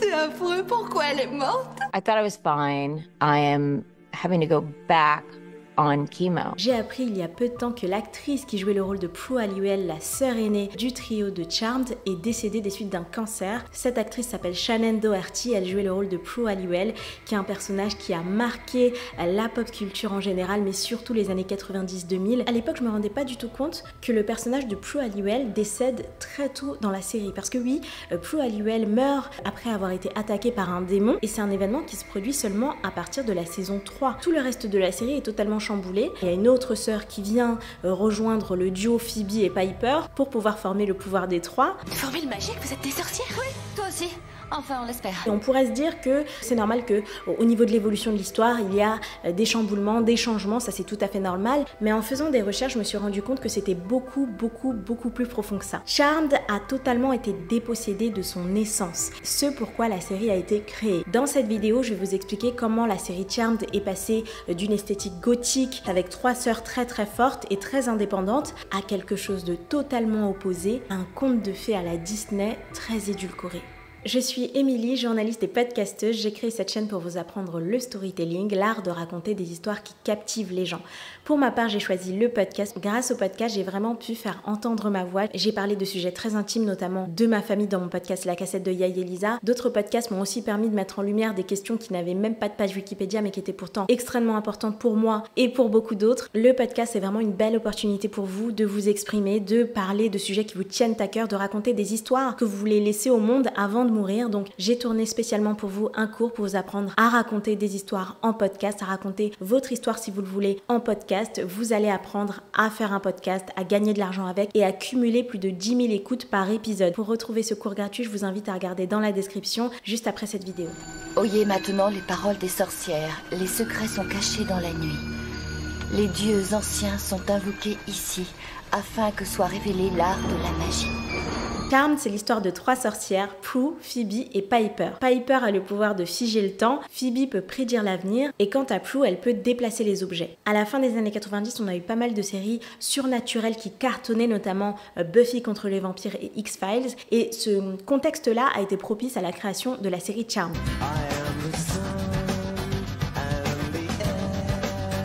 C'est affreux, pourquoi elle est morte? I thought I was fine. I am having to go back on chemo. J'ai appris il y a peu de temps que l'actrice qui jouait le rôle de Prue Halliwell, la sœur aînée du trio de Charmed, est décédée des suites d'un cancer. Cette actrice s'appelle Shannen Doherty, elle jouait le rôle de Prue Halliwell, qui est un personnage qui a marqué la pop culture en général, mais surtout les années 90-2000. À l'époque, je me rendais pas du tout compte que le personnage de Prue Halliwell décède très tôt dans la série. Parce que oui, Prue Halliwell meurt après avoir été attaquée par un démon, et c'est un événement qui se produit seulement à partir de la saison 3. Tout le reste de la série est totalement chamboulé. Il y a une autre sœur qui vient rejoindre le duo Phoebe et Piper pour pouvoir former le pouvoir des trois. Une formule magique, vous êtes des sorcières? Oui, toi aussi. Enfin, on l'espère. Et on pourrait se dire que c'est normal que au niveau de l'évolution de l'histoire, il y a des chamboulements, des changements, ça c'est tout à fait normal. Mais en faisant des recherches, je me suis rendu compte que c'était beaucoup plus profond que ça. Charmed a totalement été dépossédé de son essence, ce pourquoi la série a été créée. Dans cette vidéo, je vais vous expliquer comment la série Charmed est passée d'une esthétique gothique avec trois sœurs très fortes et très indépendantes à quelque chose de totalement opposé, un conte de fées à la Disney très édulcoré. Je suis Émilie, journaliste et podcasteuse. J'ai créé cette chaîne pour vous apprendre le storytelling, l'art de raconter des histoires qui captivent les gens. Pour ma part, j'ai choisi le podcast. Grâce au podcast, j'ai vraiment pu faire entendre ma voix. J'ai parlé de sujets très intimes, notamment de ma famille dans mon podcast La Cassette de Yael et Lisa. D'autres podcasts m'ont aussi permis de mettre en lumière des questions qui n'avaient même pas de page Wikipédia, mais qui étaient pourtant extrêmement importantes pour moi et pour beaucoup d'autres. Le podcast, c'est vraiment une belle opportunité pour vous de vous exprimer, de parler de sujets qui vous tiennent à cœur, de raconter des histoires que vous voulez laisser au monde avant de mourir. Donc j'ai tourné spécialement pour vous un cours pour vous apprendre à raconter des histoires en podcast, à raconter votre histoire si vous le voulez en podcast. Vous allez apprendre à faire un podcast, à gagner de l'argent avec et à cumuler plus de 10 000 écoutes par épisode. Pour retrouver ce cours gratuit, je vous invite à regarder dans la description juste après cette vidéo. Oyez maintenant les paroles des sorcières. Les secrets sont cachés dans la nuit. Les dieux anciens sont invoqués ici afin que soit révélé l'art de la magie. Charmed, c'est l'histoire de trois sorcières, Prue, Phoebe et Piper. Piper a le pouvoir de figer le temps, Phoebe peut prédire l'avenir et quant à Prue, elle peut déplacer les objets. À la fin des années 90, on a eu pas mal de séries surnaturelles qui cartonnaient, notamment Buffy contre les vampires et X-Files, et ce contexte-là a été propice à la création de la série Charmed.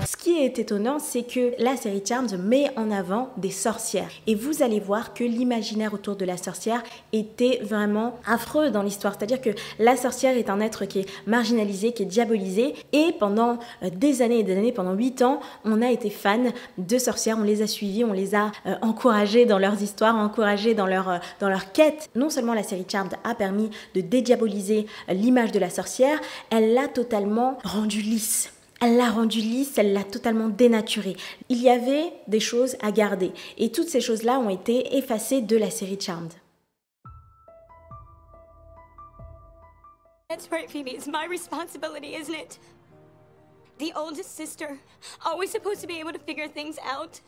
Ce qui est étonnant, c'est que la série Charmed met en avant des sorcières. Et vous allez voir que l'imaginaire autour de la sorcière était vraiment affreux dans l'histoire. C'est-à-dire que la sorcière est un être qui est marginalisé, qui est diabolisé. Et pendant des années et des années, pendant 8 ans, on a été fan de sorcières. On les a suivies, on les a encouragées dans leurs histoires, encouragées dans leur quête. Non seulement la série Charmed a permis de dédiaboliser l'image de la sorcière, elle l'a totalement rendue lisse. Elle l'a rendu lisse, elle l'a totalement dénaturé. Il y avait des choses à garder et toutes ces choses-là ont été effacées de la série Charmed. That's right, Phoebe. It's my responsibility, isn't it? The oldest sister, always supposed to be able to figure things out.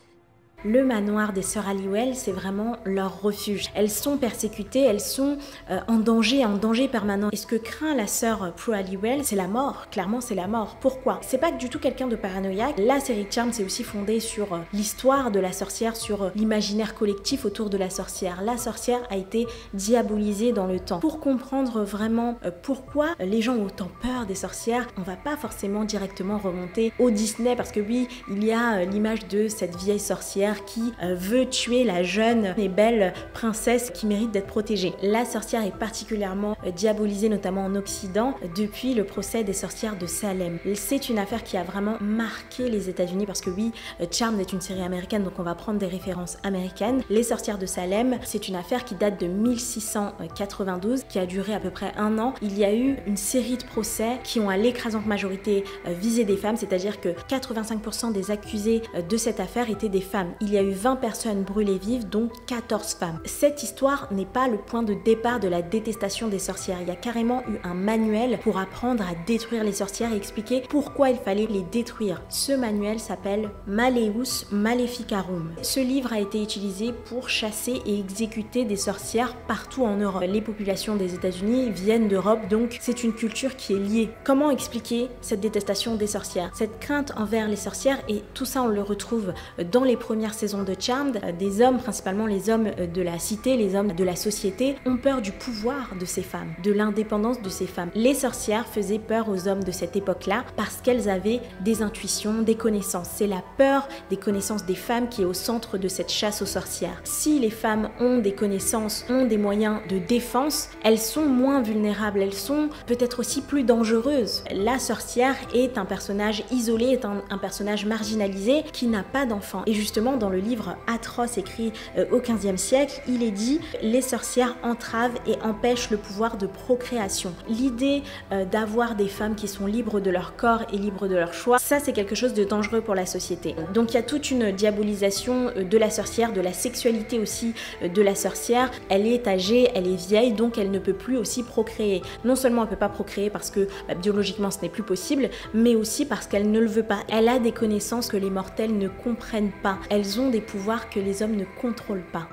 Le manoir des sœurs Halliwell, c'est vraiment leur refuge. Elles sont persécutées, elles sont en danger permanent. Et ce que craint la sœur Prue Halliwell, c'est la mort. Clairement, c'est la mort. Pourquoi? C'est pas du tout quelqu'un de paranoïaque. La série Charmed, c'est aussi fondée sur l'histoire de la sorcière, sur l'imaginaire collectif autour de la sorcière. La sorcière a été diabolisée dans le temps. Pour comprendre vraiment pourquoi les gens ont autant peur des sorcières, on va pas forcément directement remonter au Disney, parce que oui, il y a l'image de cette vieille sorcière qui veut tuer la jeune et belle princesse qui mérite d'être protégée. La sorcière est particulièrement diabolisée, notamment en Occident, depuis le procès des sorcières de Salem. C'est une affaire qui a vraiment marqué les États-Unis parce que oui, Charmed est une série américaine, donc on va prendre des références américaines. Les sorcières de Salem, c'est une affaire qui date de 1692, qui a duré à peu près 1 an. Il y a eu une série de procès qui ont à l'écrasante majorité visé des femmes, c'est-à-dire que 85% des accusés de cette affaire étaient des femmes. Il y a eu 20 personnes brûlées vives, dont 14 femmes. Cette histoire n'est pas le point de départ de la détestation des sorcières. Il y a carrément eu un manuel pour apprendre à détruire les sorcières et expliquer pourquoi il fallait les détruire. Ce manuel s'appelle Malleus Maleficarum. Ce livre a été utilisé pour chasser et exécuter des sorcières partout en Europe. Les populations des États-Unis viennent d'Europe, donc c'est une culture qui est liée. Comment expliquer cette détestation des sorcières, cette crainte envers les sorcières? Et tout ça, on le retrouve dans les premiers premières saisons de Charmed, des hommes, principalement les hommes de la cité, les hommes de la société, ont peur du pouvoir de ces femmes, de l'indépendance de ces femmes. Les sorcières faisaient peur aux hommes de cette époque-là parce qu'elles avaient des intuitions, des connaissances. C'est la peur des connaissances des femmes qui est au centre de cette chasse aux sorcières. Si les femmes ont des connaissances, ont des moyens de défense, elles sont moins vulnérables, elles sont peut-être aussi plus dangereuses. La sorcière est un personnage isolé, est un personnage marginalisé qui n'a pas d'enfant. Et justement, dans le livre atroce écrit au XVe siècle, il est dit « Les sorcières entravent et empêchent le pouvoir de procréation ». L'idée d'avoir des femmes qui sont libres de leur corps et libres de leur choix, ça c'est quelque chose de dangereux pour la société. Donc il y a toute une diabolisation de la sorcière, de la sexualité aussi de la sorcière. Elle est âgée, elle est vieille, donc elle ne peut plus aussi procréer. Non seulement elle ne peut pas procréer parce que biologiquement ce n'est plus possible, mais aussi parce qu'elle ne le veut pas. Elle a des connaissances que les mortels ne comprennent pas. Elles ont des pouvoirs que les hommes ne contrôlent pas.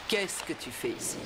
Qu'est-ce que tu fais ici ?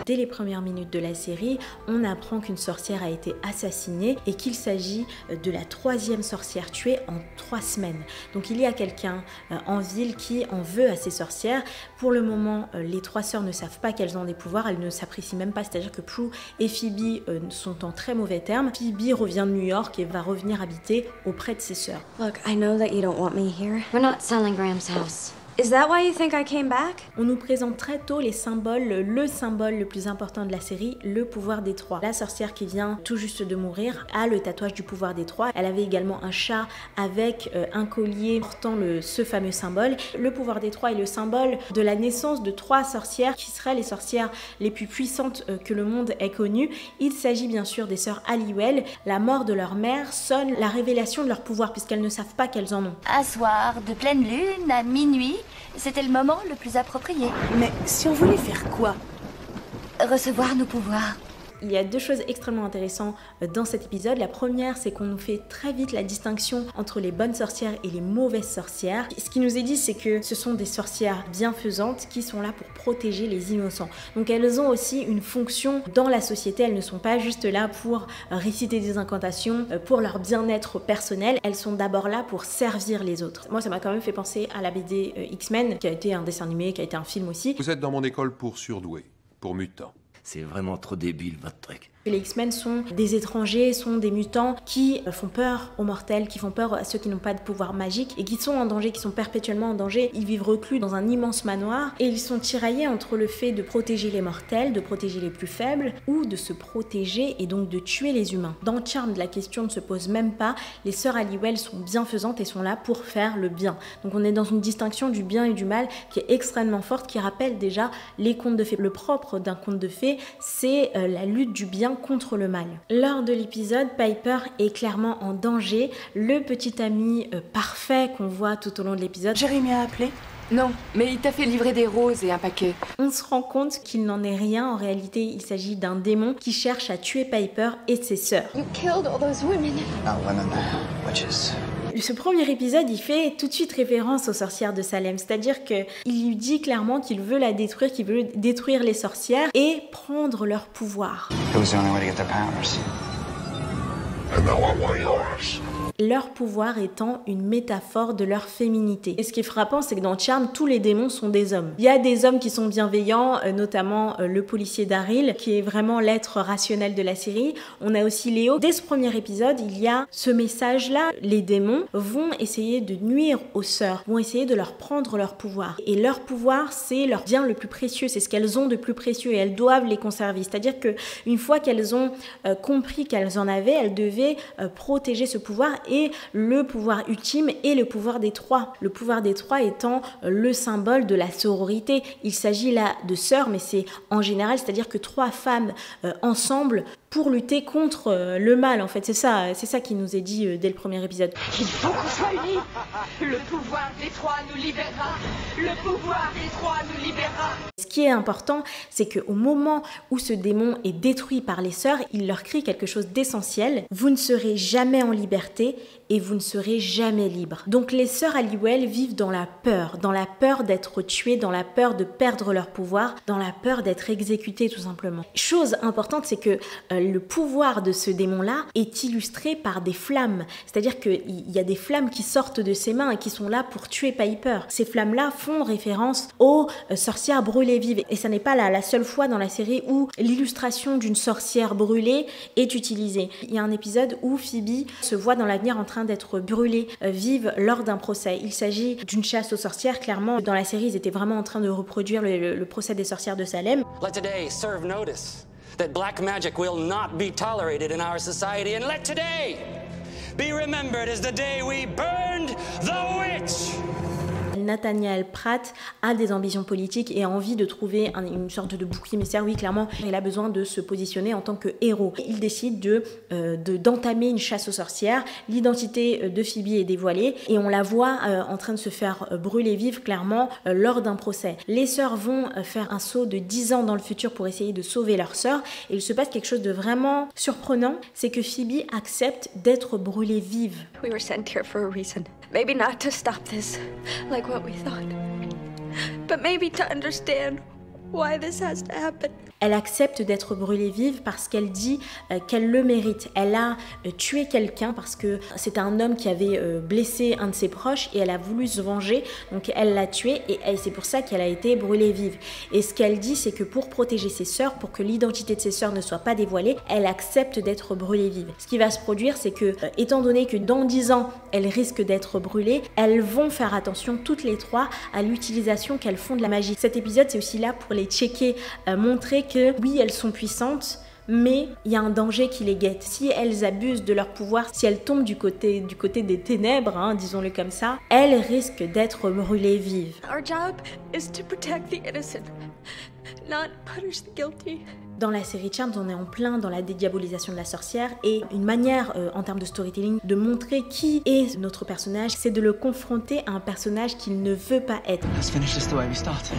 Dès les premières minutes de la série, on apprend qu'une sorcière a été assassinée et qu'il s'agit de la 3e sorcière tuée en 3 semaines. Donc il y a quelqu'un en ville qui en veut à ces sorcières. Pour le moment, les 3 sœurs ne savent pas qu'elles ont des pouvoirs, elles ne s'apprécient même pas, c'est-à-dire que Prue et Phoebe sont en très mauvais termes. Phoebe revient de New York et va revenir habiter auprès de ses sœurs. Look, I know that you don't want me here. We're not selling Graham's house. Is that why you think I came back? On nous présente très tôt les symboles, le symbole le plus important de la série, le pouvoir des 3. La sorcière qui vient tout juste de mourir a le tatouage du pouvoir des 3. Elle avait également un chat avec un collier portant ce fameux symbole. Le pouvoir des 3 est le symbole de la naissance de 3 sorcières qui seraient les sorcières les plus puissantes que le monde ait connues. Il s'agit bien sûr des sœurs Halliwell. La mort de leur mère sonne la révélation de leur pouvoir puisqu'elles ne savent pas qu'elles en ont. Un soir de pleine lune, à minuit, c'était le moment le plus approprié. Mais si on voulait faire quoi ? Recevoir nos pouvoirs. Il y a 2 choses extrêmement intéressantes dans cet épisode. La première, c'est qu'on nous fait très vite la distinction entre les bonnes sorcières et les mauvaises sorcières. Ce qui nous est dit, c'est que ce sont des sorcières bienfaisantes qui sont là pour protéger les innocents. Donc elles ont aussi une fonction dans la société. Elles ne sont pas juste là pour réciter des incantations, pour leur bien-être personnel. Elles sont d'abord là pour servir les autres. Moi, ça m'a quand même fait penser à la BD X-Men, qui a été un dessin animé, qui a été un film aussi. Vous êtes dans mon école pour surdoués, pour mutants. C'est vraiment trop débile, votre truc. Les X-Men sont des étrangers, sont des mutants qui font peur aux mortels, qui font peur à ceux qui n'ont pas de pouvoir magique et qui sont en danger, qui sont perpétuellement en danger. Ils vivent reclus dans un immense manoir et ils sont tiraillés entre le fait de protéger les mortels, de protéger les plus faibles ou de se protéger et donc de tuer les humains. Dans Charmed, la question ne se pose même pas. Les sœurs Halliwell sont bienfaisantes et sont là pour faire le bien. Donc on est dans une distinction du bien et du mal qui est extrêmement forte, qui rappelle déjà les contes de fées. Le propre d'un conte de fées, c'est la lutte du bien contre le mal. Lors de l'épisode, Piper est clairement en danger. Le petit ami parfait qu'on voit tout au long de l'épisode. Jérémy a appelé ? Non, mais il t'a fait livrer des roses et un paquet. On se rend compte qu'il n'en est rien. En réalité, il s'agit d'un démon qui cherche à tuer Piper et ses sœurs. You killed all those women. Not women, witches. Ce premier épisode, il fait tout de suite référence aux sorcières de Salem, c'est-à-dire qu'il lui dit clairement qu'il veut la détruire, qu'il veut détruire les sorcières et prendre leur pouvoir. It was the only way to get their powers. And now I want yours. Leur pouvoir étant une métaphore de leur féminité. Et ce qui est frappant, c'est que dans Charmed, tous les démons sont des hommes. Il y a des hommes qui sont bienveillants, notamment le policier Daryl, qui est vraiment l'être rationnel de la série. On a aussi Léo. Dès ce premier épisode, il y a ce message-là. Les démons vont essayer de nuire aux sœurs, vont essayer de leur prendre leur pouvoir. Et leur pouvoir, c'est leur bien le plus précieux, c'est ce qu'elles ont de plus précieux et elles doivent les conserver. C'est-à-dire qu'une fois qu'elles ont compris qu'elles en avaient, elles devaient protéger ce pouvoir et le pouvoir ultime est le pouvoir des 3. Le pouvoir des 3 étant le symbole de la sororité. Il s'agit là de sœurs, mais c'est en général, c'est-à-dire que 3 femmes ensemble pour lutter contre le mal, en fait. C'est ça qui nous est dit dès le premier épisode. Il faut qu'on soit unis. Le pouvoir des 3 nous libérera. Le pouvoir des 3 nous libérera. Ce qui est important, c'est qu'au moment où ce démon est détruit par les sœurs, il leur crie quelque chose d'essentiel. Vous ne serez jamais en liberté et vous ne serez jamais libre. Donc les sœurs Halliwell vivent dans la peur d'être tuées, dans la peur de perdre leur pouvoir, dans la peur d'être exécutées tout simplement. Chose importante, c'est que le pouvoir de ce démon-là est illustré par des flammes. C'est-à-dire qu'il y a des flammes qui sortent de ses mains et qui sont là pour tuer Piper. Ces flammes-là font référence aux sorcières brûlées vives. Et ça n'est pas la seule fois dans la série où l'illustration d'une sorcière brûlée est utilisée. Il y a un épisode où Phoebe se voit dans l'avenir en train d'être brûlée vive lors d'un procès. Il s'agit d'une chasse aux sorcières. Clairement, dans la série, ils étaient vraiment en train de reproduire le procès des sorcières de Salem. Let today serve notice that black magic will not be tolerated in our society, and let today be remembered as the day we burned the witch. Nathaniel Pratt a des ambitions politiques et a envie de trouver une sorte de bouc émissaire. Oui, clairement, il a besoin de se positionner en tant que héros. Il décide d'entamer une chasse aux sorcières. L'identité de Phoebe est dévoilée et on la voit en train de se faire brûler vive, clairement, lors d'un procès. Les sœurs vont faire un saut de 10 ans dans le futur pour essayer de sauver leur sœur. Et il se passe quelque chose de vraiment surprenant, c'est que Phoebe accepte d'être brûlée vive. We were sent here for a reason. Maybe not to stop this, like what we thought, but maybe to understand why this has to happen. Elle accepte d'être brûlée vive parce qu'elle dit qu'elle le mérite. Elle a tué quelqu'un parce que c'était un homme qui avait blessé un de ses proches et elle a voulu se venger, donc elle l'a tué et c'est pour ça qu'elle a été brûlée vive. Et ce qu'elle dit, c'est que pour protéger ses sœurs, pour que l'identité de ses sœurs ne soit pas dévoilée, elle accepte d'être brûlée vive. Ce qui va se produire, c'est que, étant donné que dans 10 ans, elles risquent d'être brûlées, elles vont faire attention toutes les trois à l'utilisation qu'elles font de la magie. Cet épisode, c'est aussi là pour les checker, montrer que oui, elles sont puissantes, mais il y a un danger qui les guette. Si elles abusent de leur pouvoir, si elles tombent du côté des ténèbres, disons-le comme ça, elles risquent d'être brûlées vives. Our job is to protect the innocent, not punish the guilty. Dans la série Charmed, on est en plein dans la dédiabolisation de la sorcière et une manière, en termes de storytelling, de montrer qui est notre personnage, c'est de le confronter à un personnage qu'il ne veut pas être. Let's finish this the way we started.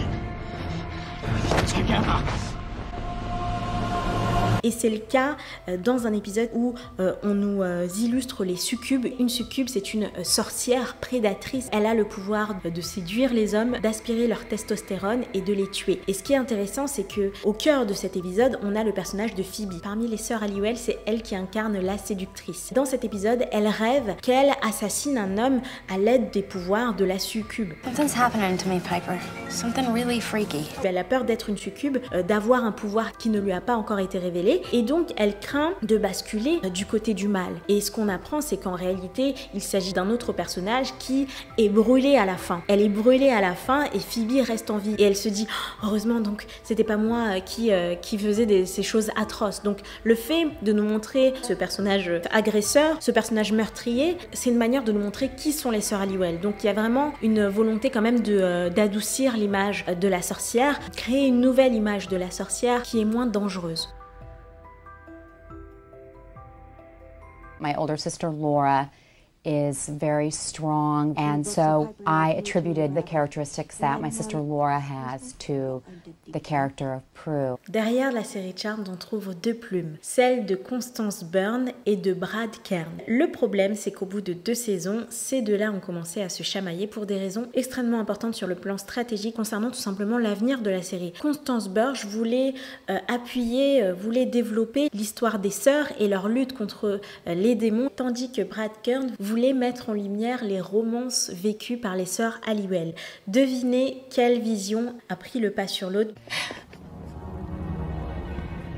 Et c'est le cas dans un épisode où on nous illustre les succubes. Une succube, c'est une sorcière prédatrice. Elle a le pouvoir de séduire les hommes, d'aspirer leur testostérone et de les tuer. Et ce qui est intéressant, c'est que au cœur de cet épisode, on a le personnage de Phoebe. Parmi les sœurs Halliwell, c'est elle qui incarne la séductrice. Dans cet épisode, elle rêve qu'elle assassine un homme à l'aide des pouvoirs de la succube. Something's happening to me, Piper. Something really freaky. Elle a peur d'être une succube, d'avoir un pouvoir qui ne lui a pas encore été révélé. Et donc elle craint de basculer du côté du mal. Et ce qu'on apprend, c'est qu'en réalité il s'agit d'un autre personnage qui est brûlé à la fin. Elle est brûlée à la fin et Phoebe reste en vie. Et elle se dit heureusement, donc c'était pas moi qui faisait ces choses atroces. Donc le fait de nous montrer ce personnage agresseur, ce personnage meurtrier, c'est une manière de nous montrer qui sont les sœurs Halliwell. Donc il y a vraiment une volonté quand même d'adoucir l'image de la sorcière, créer une nouvelle image de la sorcière qui est moins dangereuse. My older sister Laura is very strong, and so I attributed the characteristics that my sister Laura has to the character of Prue. Derrière la série Charmed, on trouve deux plumes, celle de Constance Byrne et de Brad Kern. Le problème, c'est qu'au bout de 2 saisons, ces deux-là ont commencé à se chamailler pour des raisons extrêmement importantes sur le plan stratégique concernant tout simplement l'avenir de la série. Constance Byrne voulait voulait développer l'histoire des sœurs et leur lutte contre les démons, tandis que Brad Kern voulait mettre en lumière les romances vécues par les sœurs Halliwell. Devinez quelle vision a pris le pas sur l'autre.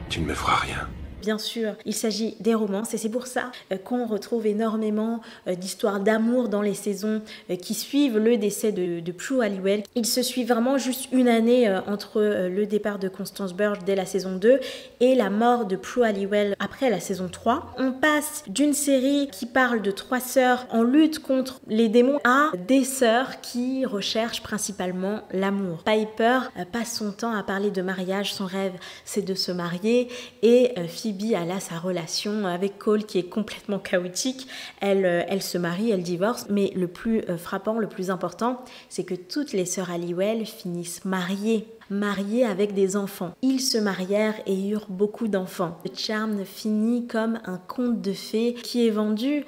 Tu ne me feras rien. Bien sûr, il s'agit des romances et c'est pour ça qu'on retrouve énormément d'histoires d'amour dans les saisons qui suivent le décès de Prue Halliwell. Il se suit vraiment juste une année entre le départ de Constance Byrne dès la saison 2 et la mort de Prue Halliwell après la saison 3. On passe d'une série qui parle de 3 sœurs en lutte contre les démons à des sœurs qui recherchent principalement l'amour. Piper passe son temps à parler de mariage, son rêve c'est de se marier et Phoebe a là sa relation avec Cole qui est complètement chaotique. Elle se marie, elle divorce, mais le plus frappant, le plus important, c'est que toutes les sœurs Halliwell finissent mariées. mariés avec des enfants. Ils se marièrent et eurent beaucoup d'enfants. Charmed finit comme un conte de fées qui est vendu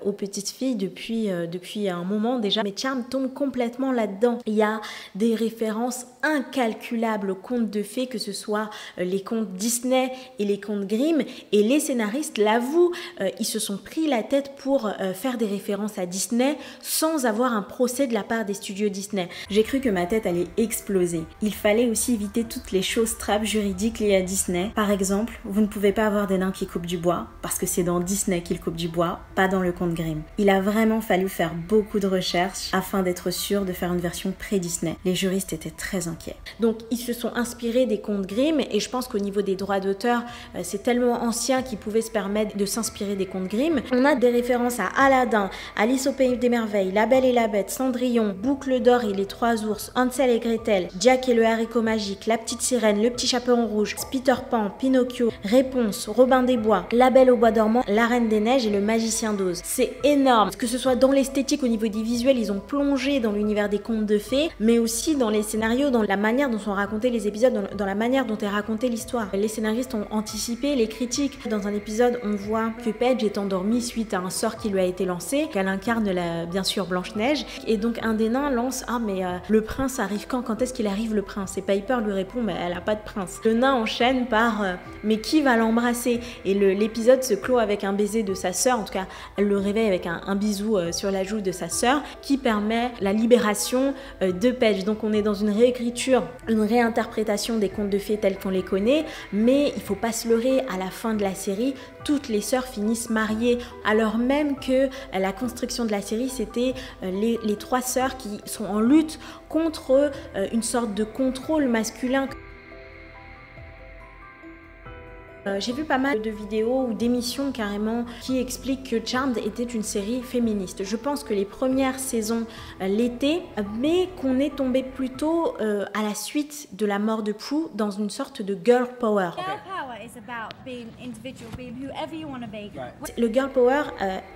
aux petites filles depuis un moment déjà. Mais Charmed tombe complètement là-dedans. Il y a des références incalculables aux contes de fées, que ce soit les contes Disney et les contes Grimm. Et les scénaristes l'avouent, ils se sont pris la tête pour faire des références à Disney sans avoir un procès de la part des studios Disney. J'ai cru que ma tête allait exploser. Il fallait aussi éviter toutes les choses trappes juridiques liées à Disney. Par exemple, vous ne pouvez pas avoir des nains qui coupent du bois, parce que c'est dans Disney qu'ils coupent du bois, pas dans le conte Grimm. Il a vraiment fallu faire beaucoup de recherches afin d'être sûr de faire une version pré-Disney. Les juristes étaient très inquiets. Donc ils se sont inspirés des contes Grimm, et je pense qu'au niveau des droits d'auteur, c'est tellement ancien qu'ils pouvaient se permettre de s'inspirer des contes Grimm. On a des références à Aladdin, Alice au Pays des Merveilles, La Belle et la Bête, Cendrillon, Boucle d'Or et les Trois Ours, Hansel et Gretel, Jack et le Haricot Magique, La Petite Sirène, Le Petit Chaperon Rouge, Peter Pan, Pinocchio, Réponse, Robin des Bois, La Belle au Bois dormant, La Reine des Neiges et Le Magicien d'Oz. C'est énorme, que ce soit dans l'esthétique, au niveau des visuels, ils ont plongé dans l'univers des contes de fées, mais aussi dans les scénarios, dans la manière dont sont racontés les épisodes, dans la manière dont est racontée l'histoire. Les scénaristes ont anticipé les critiques. Dans un épisode, on voit que Paige est endormie suite à un sort qui lui a été lancé, qu'elle incarne bien sûr Blanche-Neige, et donc un des nains lance « Ah mais le prince arrive quand est-ce qu'il arrive le prince ?» Et Piper lui répond « Mais elle a pas de prince ». Le nain enchaîne par « Mais qui va l'embrasser ?» Et l'épisode se clôt avec un baiser de sa sœur, en tout cas elle le réveille avec un bisou sur la joue de sa sœur, qui permet la libération de Paige. Donc on est dans une réécriture, une réinterprétation des contes de fées tels qu'on les connaît, mais il faut pas se leurrer, à la fin de la série, toutes les sœurs finissent mariées, alors même que la construction de la série, c'était les trois sœurs qui sont en lutte contre une sorte de contrôle masculin. J'ai vu pas mal de vidéos ou d'émissions carrément qui expliquent que Charmed était une série féministe. Je pense que les premières saisons l'étaient, mais qu'on est tombé plutôt à la suite de la mort de Prue dans une sorte de girl power. Le girl power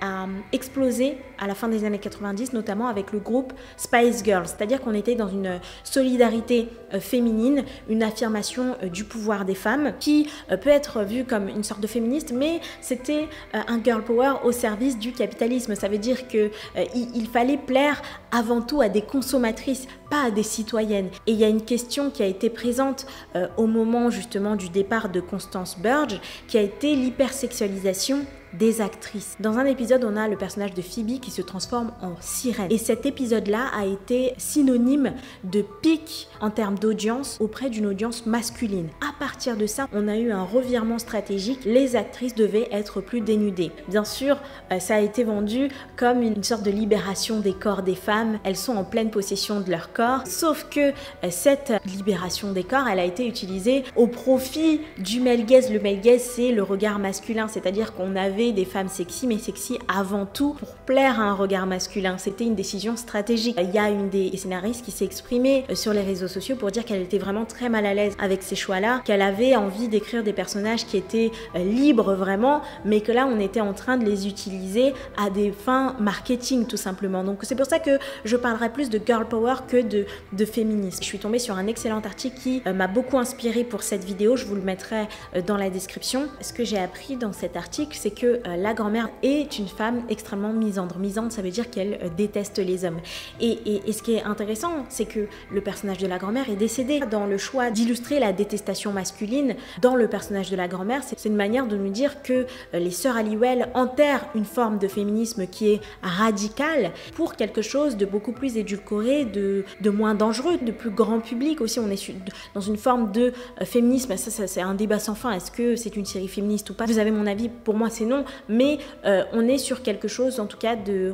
a explosé à la fin des années 90, notamment avec le groupe Spice Girls, c'est-à-dire qu'on était dans une solidarité féminine, une affirmation du pouvoir des femmes qui peut être vue comme une sorte de féministe, mais c'était un girl power au service du capitalisme. Ça veut dire que il fallait plaire avant tout à des consommatrices, pas à des citoyennes. Et il y a une question qui a été présente au moment justement du départ de Constance Burge, qui a été l'hypersexualisation des actrices. Dans un épisode, on a le personnage de Phoebe qui se transforme en sirène. Et cet épisode-là a été synonyme de pic en termes d'audience auprès d'une audience masculine. À partir de ça, on a eu un revirement stratégique. Les actrices devaient être plus dénudées. Bien sûr, ça a été vendu comme une sorte de libération des corps des femmes. Elles sont en pleine possession de leur corps. Sauf que cette libération des corps, elle a été utilisée au profit du male gaze. Le male gaze, c'est le regard masculin, c'est-à-dire qu'on avait des femmes sexy, mais sexy avant tout pour plaire à un regard masculin. C'était une décision stratégique. Il y a une des scénaristes qui s'est exprimée sur les réseaux sociaux pour dire qu'elle était vraiment très mal à l'aise avec ces choix-là, qu'elle avait envie d'écrire des personnages qui étaient libres vraiment, mais que là on était en train de les utiliser à des fins marketing tout simplement. Donc c'est pour ça que je parlerai plus de girl power que de féminisme. Je suis tombée sur un excellent article qui m'a beaucoup inspirée pour cette vidéo, je vous le mettrai dans la description. Ce que j'ai appris dans cet article, c'est que la grand-mère est une femme extrêmement misandre. Misandre, ça veut dire qu'elle déteste les hommes. Et ce qui est intéressant, c'est que le personnage de la grand-mère est décédé. Dans le choix d'illustrer la détestation masculine dans le personnage de la grand-mère, c'est une manière de nous dire que les sœurs Halliwell enterrent une forme de féminisme qui est radicale pour quelque chose de beaucoup plus édulcoré, de moins dangereux, de plus grand public aussi. On est dans une forme de féminisme. Ça c'est un débat sans fin. Est-ce que c'est une série féministe ou pas? Vous avez mon avis, pour moi c'est non. Mais on est sur quelque chose en tout cas de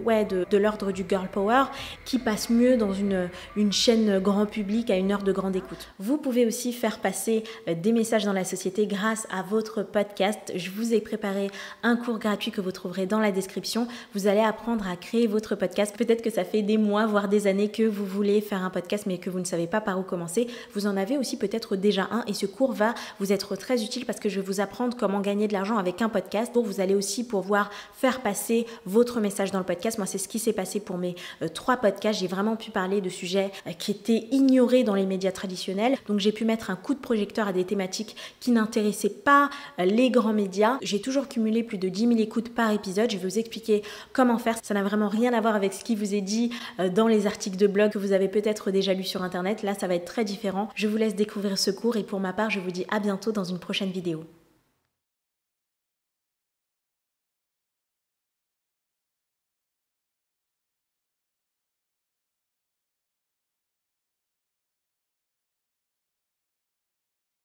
l'ordre du girl power qui passe mieux dans une chaîne grand public à une heure de grande écoute. Vous pouvez aussi faire passer des messages dans la société grâce à votre podcast. Je vous ai préparé un cours gratuit que vous trouverez dans la description. Vous allez apprendre à créer votre podcast. Peut-être que ça fait des mois voire des années que vous voulez faire un podcast mais que vous ne savez pas par où commencer. Vous en avez aussi peut-être déjà un et ce cours va vous être très utile parce que je vais vous apprendre comment gagner de l'argent avec un podcast. Donc vous allez allez aussi pouvoir faire passer votre message dans le podcast. Moi, c'est ce qui s'est passé pour mes 3 podcasts. J'ai vraiment pu parler de sujets qui étaient ignorés dans les médias traditionnels. Donc, j'ai pu mettre un coup de projecteur à des thématiques qui n'intéressaient pas les grands médias. J'ai toujours cumulé plus de 10 000 écoutes par épisode. Je vais vous expliquer comment faire. Ça n'a vraiment rien à voir avec ce qui vous est dit dans les articles de blog que vous avez peut-être déjà lus sur Internet. Là, ça va être très différent. Je vous laisse découvrir ce cours et pour ma part, je vous dis à bientôt dans une prochaine vidéo.